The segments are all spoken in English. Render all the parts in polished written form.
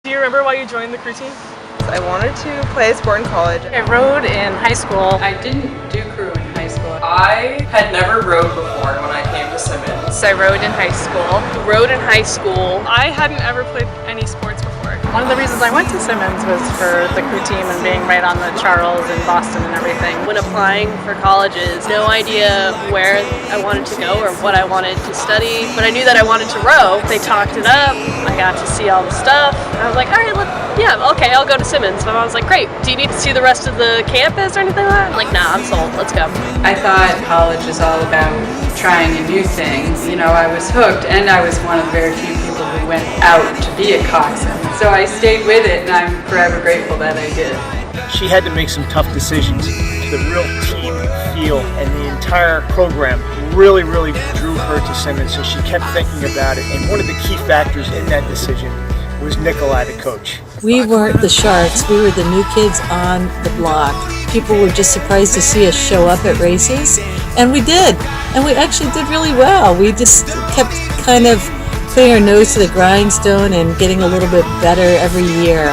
Do you remember why you joined the crew team? I wanted to play a sport in college. I rowed in high school. I didn't do crew in high school. I had never rowed before when I came to Simmons. So I rowed in high school. Rowed in high school. I hadn't ever played any sports before. One of the reasons I went to Simmons was for the crew team and being right on the Charles and Boston and everything. When applying for colleges, no idea where I wanted to go or what I wanted to study, but I knew that I wanted to row. They talked it up. I got to see all the stuff. I was like, all right, okay, I'll go to Simmons. My mom was like, great, do you need to see the rest of the campus or anything like that? I'm like, nah, I'm sold, let's go. I thought college is all about trying a new thing. You know, I was hooked, and I was one of the very few people who went out to be a coxswain. So I stayed with it, and I'm forever grateful that I did. She had to make some tough decisions. The real team feel and the entire program really drew her to Simmons, so she kept thinking about it. And one of the key factors in that decision was Nikolai, the coach. We weren't the Sharks, we were the new kids on the block. People were just surprised to see us show up at races, and we did. And we actually did really well. We just kept kind of putting our nose to the grindstone and getting a little bit better every year.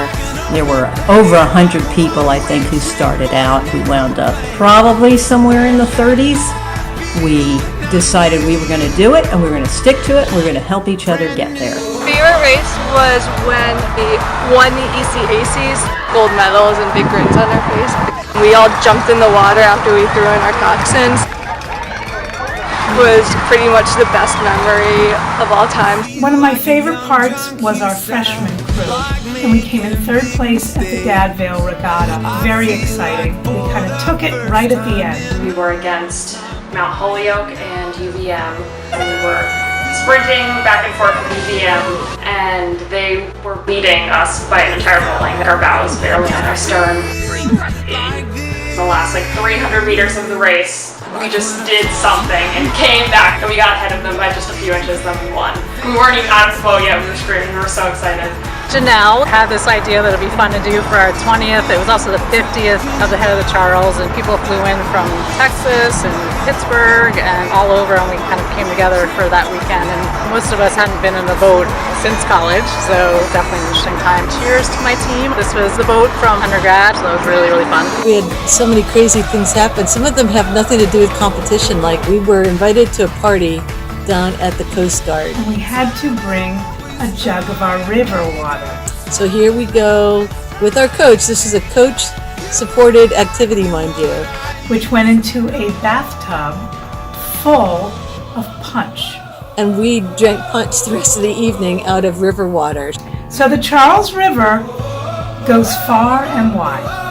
There were over 100 people, I think, who started out. We wound up probably somewhere in the 30s. We decided we were going to do it, and we were going to stick to it, and we were going to help each other get there. Favorite race was when we won the ECACs, gold medals and big grins on our face. We all jumped in the water after we threw in our toxins. Was pretty much the best memory of all time. One of my favorite parts was our freshman crew, and we came in third place at the Dadvale Regatta. Very exciting. We kind of took it right at the end. We were against Mount Holyoke and UVM. We were sprinting back and forth with UVM, and they were beating us by an entire full length. Our bow was barely on our stern. The last 300 meters of the race, we just did something and came back, and we got ahead of them by just a few inches, then we won. We weren't even out of the boat yet, we were screaming, we were so excited. Janelle had this idea that it would be fun to do for our 20th. It was also the 50th of the head of the Charles, and people flew in from Texas and Pittsburgh and all over, and we kind of came together for that weekend. And most of us hadn't been in a boat since college, so definitely an interesting time. Cheers to my team. This was the boat from undergrad, so that was really fun. We had so many crazy things happen. Some of them have nothing to do with competition. Like, we were invited to a party down at the Coast Guard. And we had to bring a jug of our river water. So here we go with our coach. This is a coach-supported activity, mind you. Which went into a bathtub full of punch. And we drank punch the rest of the evening out of river water. So the Charles River goes far and wide.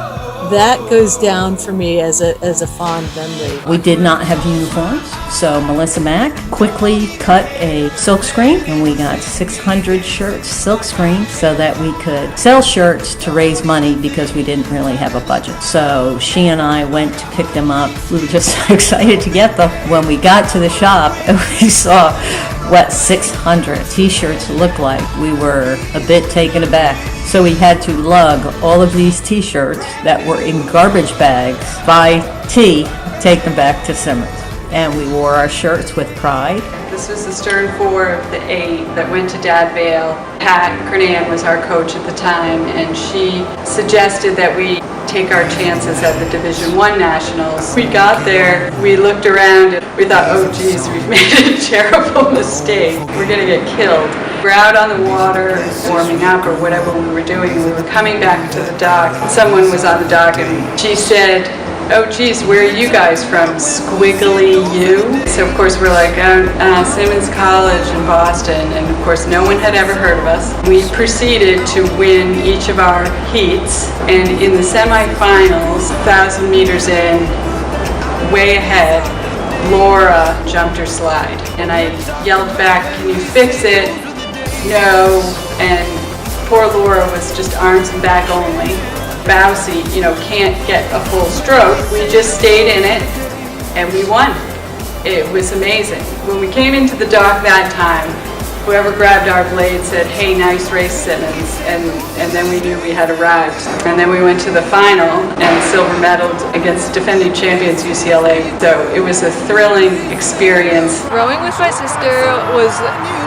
That goes down for me as a fond memory. We did not have uniforms, so Melissa Mack quickly cut a silkscreen, and we got 600 shirts silkscreen so that we could sell shirts to raise money because we didn't really have a budget. So she and I went to pick them up. We were just so excited to get them. When we got to the shop and we saw what 600 t-shirts looked like, we were a bit taken aback. So we had to lug all of these t-shirts that were in garbage bags by take them back to Simmons. And we wore our shirts with pride. This was the stern four of the 8 that went to Dadvale. Pat Kernan was our coach at the time, and she suggested that we take our chances at the Division I Nationals. We got there, we looked around, and we thought, oh geez, we've made a terrible mistake. We're gonna get killed. We're out on the water, warming up or whatever we were doing. We were coming back to the dock. Someone was on the dock and she said, oh geez, where are you guys from? Squiggly U? So of course we're like, Simmons College in Boston, and of course no one had ever heard of us. We proceeded to win each of our heats, and in the semifinals, 1,000 meters in, way ahead, Laura jumped her slide. And I yelled back, can you fix it? No. And poor Laura was just arms and back only. Bow seat, can't get a full stroke. We just stayed in it and we won. It was amazing. When we came into the dock that time, Whoever grabbed our blade said, "Hey, nice race, Simmons," and then we knew we had arrived. And then we went to the final and silver medaled against defending champions UCLA. So it was a thrilling experience. Rowing with my sister was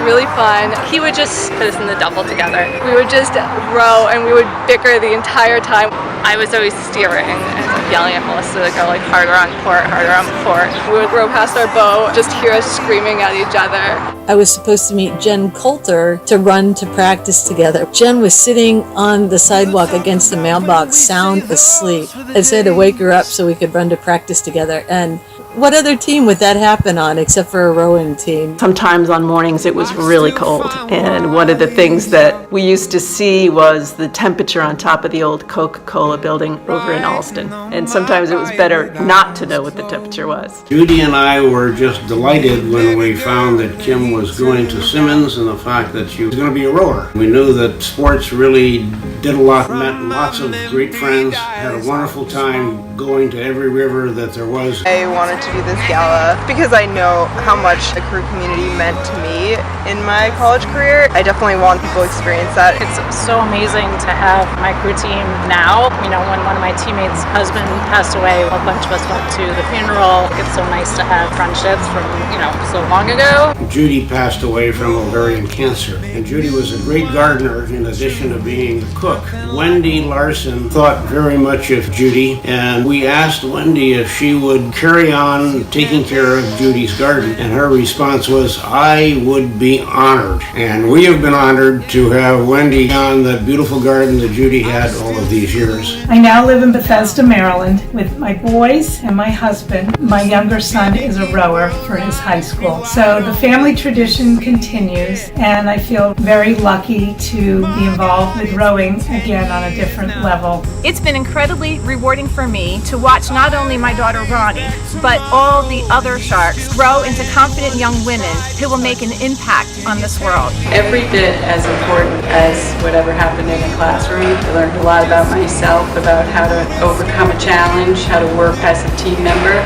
really fun. He would just put us in the double together. We would just row and we would bicker the entire time. I was always steering and yelling at Melissa to go like harder on port, harder on port. We would row past our boat, just hear us screaming at each other. I was supposed to meet Jen Coulter to run to practice together. Jen was sitting on the sidewalk against the mailbox, sound asleep. I said to wake her up so we could run to practice together. And what other team would that happen on except for a rowing team? Sometimes on mornings it was really cold, and one of the things that we used to see was the temperature on top of the old Coca-Cola building over in Alston. And sometimes it was better not to know what the temperature was. Judy and I were just delighted when we found that Kim was going to Simmons and the fact that she was going to be a rower. We knew that sports really did a lot, met lots of great friends, had a wonderful time going to every river that there was. I wanted to do this gala because I know how much the crew community meant to me in my college career. I definitely want people to experience that. It's so amazing to have my crew team now. You know, when one of my teammates' husband passed away, a bunch of us went to the funeral. It's so nice to have friendships from, so long ago. Judy passed away from ovarian cancer, and Judy was a great gardener in addition to being the cook. Wendy Larson thought very much of Judy, and we asked Wendy if she would carry on taking care of Judy's garden, and her response was, "I would be honored." And we have been honored to have Wendy on that beautiful garden that Judy had all of these years. I now live in Bethesda, Maryland with my boys and my husband. My younger son is a rower for his high school. So the family tradition continues, and I feel very lucky to be involved with rowing again on a different level. It's been incredibly rewarding for me to watch not only my daughter Ronnie, but all the other sharks grow into confident young women who will make an impact on this world. Every bit as important as whatever happened in the classroom. I learned a lot about myself, about how to overcome a challenge, how to work as a team member.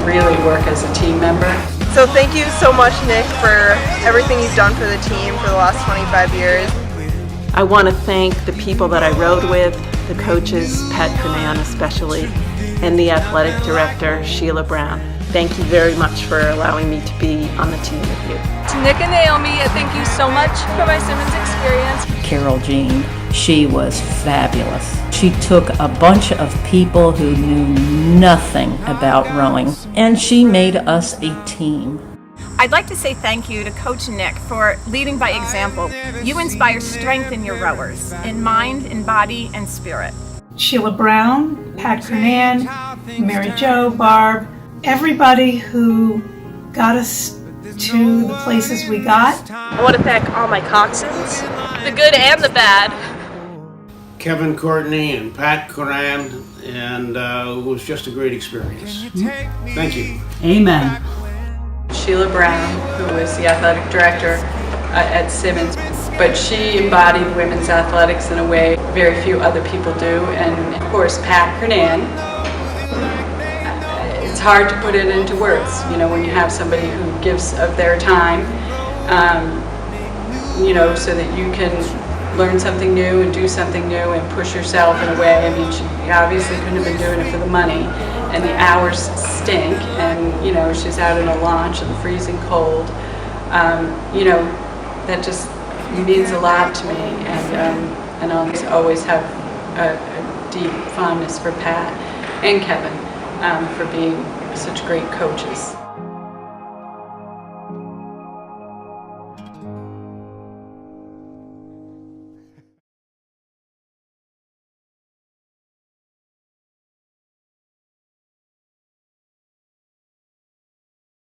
Really work as a team member. So thank you so much, Nick, for everything you've done for the team for the last 25 years. I want to thank the people that I rowed with, the coaches, Pat Kernan especially, and the athletic director, Sheila Brown. Thank you very much for allowing me to be on the team with you. To Nick and Naomi, thank you so much for my Simmons experience. Carol Jean, she was fabulous. She took a bunch of people who knew nothing about rowing, and she made us a team. I'd like to say thank you to Coach Nick for leading by example. You inspire strength in your rowers, in mind, in body, and spirit. Sheila Brown, Pat Kernan, Mary Jo, Barb, everybody who got us to the places we got. I want to thank all my coxswains, the good and the bad. Kevin Courtney and Pat Coran, and it was just a great experience. Thank you. Amen. Sheila Brown, who was the athletic director at Simmons, but she embodied women's athletics in a way very few other people do. And of course, Pat Kernan. It's hard to put it into words, when you have somebody who gives of their time, so that you can learn something new and do something new and push yourself in a way. She obviously couldn't have been doing it for the money, and the hours stink, and she's out in a launch in the freezing cold. That just means a lot to me, and I'll always have a deep fondness for Pat and Kevin for being such great coaches.